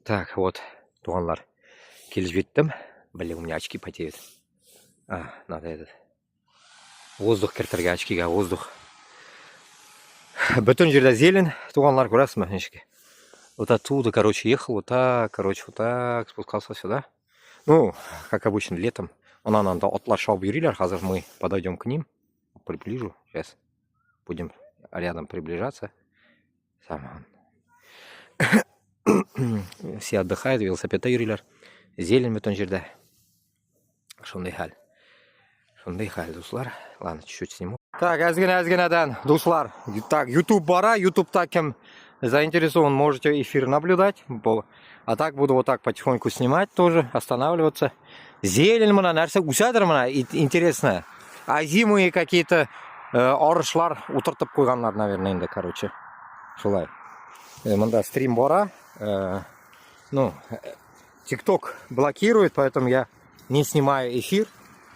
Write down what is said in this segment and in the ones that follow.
Так, вот, туғанлар, келіп жеттім. Блин, у меня очки потеют. Надо этот воздух кіртірге, очкиға воздух. Бүтін жерде зелень, туғанлар, көресің бе, нешеке? Вот оттуда, короче, ехал, вот так, спускался сюда. Ну, как обычно, летом. Надо отлар шауып юрилер, қазір мы подойдем к ним. Приближу, сейчас будем рядом приближаться. Все отдыхают, велосипедта юрилер. Зелень бүтін жерде. Шондай хал, дуслар. Ладно, чуть-чуть сниму. Так, әзгенеден, дуслар. Так, YouTube бара, YouTube-та кем заинтересован, можете эфир наблюдать. А так буду вот так потихоньку снимать тоже, останавливаться. Зелень мына нәрсе үсәдір мына, интересно. А зимые какие-то орышлар утыртып қойғанлар, наверное, енді, короче. Шулай. Мында стрим бара. Ну, TikTok блокирует, поэтому я не снимаю эфир.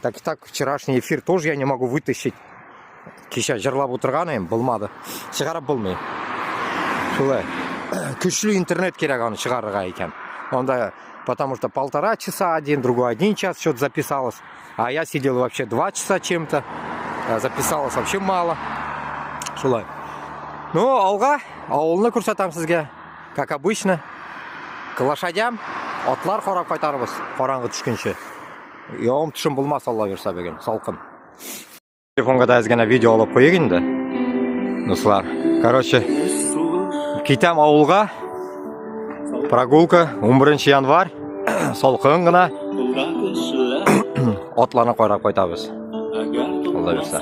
Так и так, вчерашний эфир тоже я не могу вытащить. Кеше жырлап отырғаным болмады. Шығарып болмай. Шулай. Күшлі интернет керек аны шығарырға екен. Онда, потому что 1,5 часа один, другой 1 час что-то записалось. А я сидел вообще 2 часа чем-то. Записалось вообще мало. Шулай. Ну, алға, ауылны көрсетем сізге. Как обычно. К лошадям. Атлар қорап қайтарбыз. Қараңғы түшкенше. Яғым түшін болмас, алла берса беген. Салқын. Телефонға да әзгені видео алып қойық енді. Дуслар. Короче, кетем ауылға. Прогулка 11 январь. Салқын ғына. Атларны қойрап қайтабыз. Алла берса.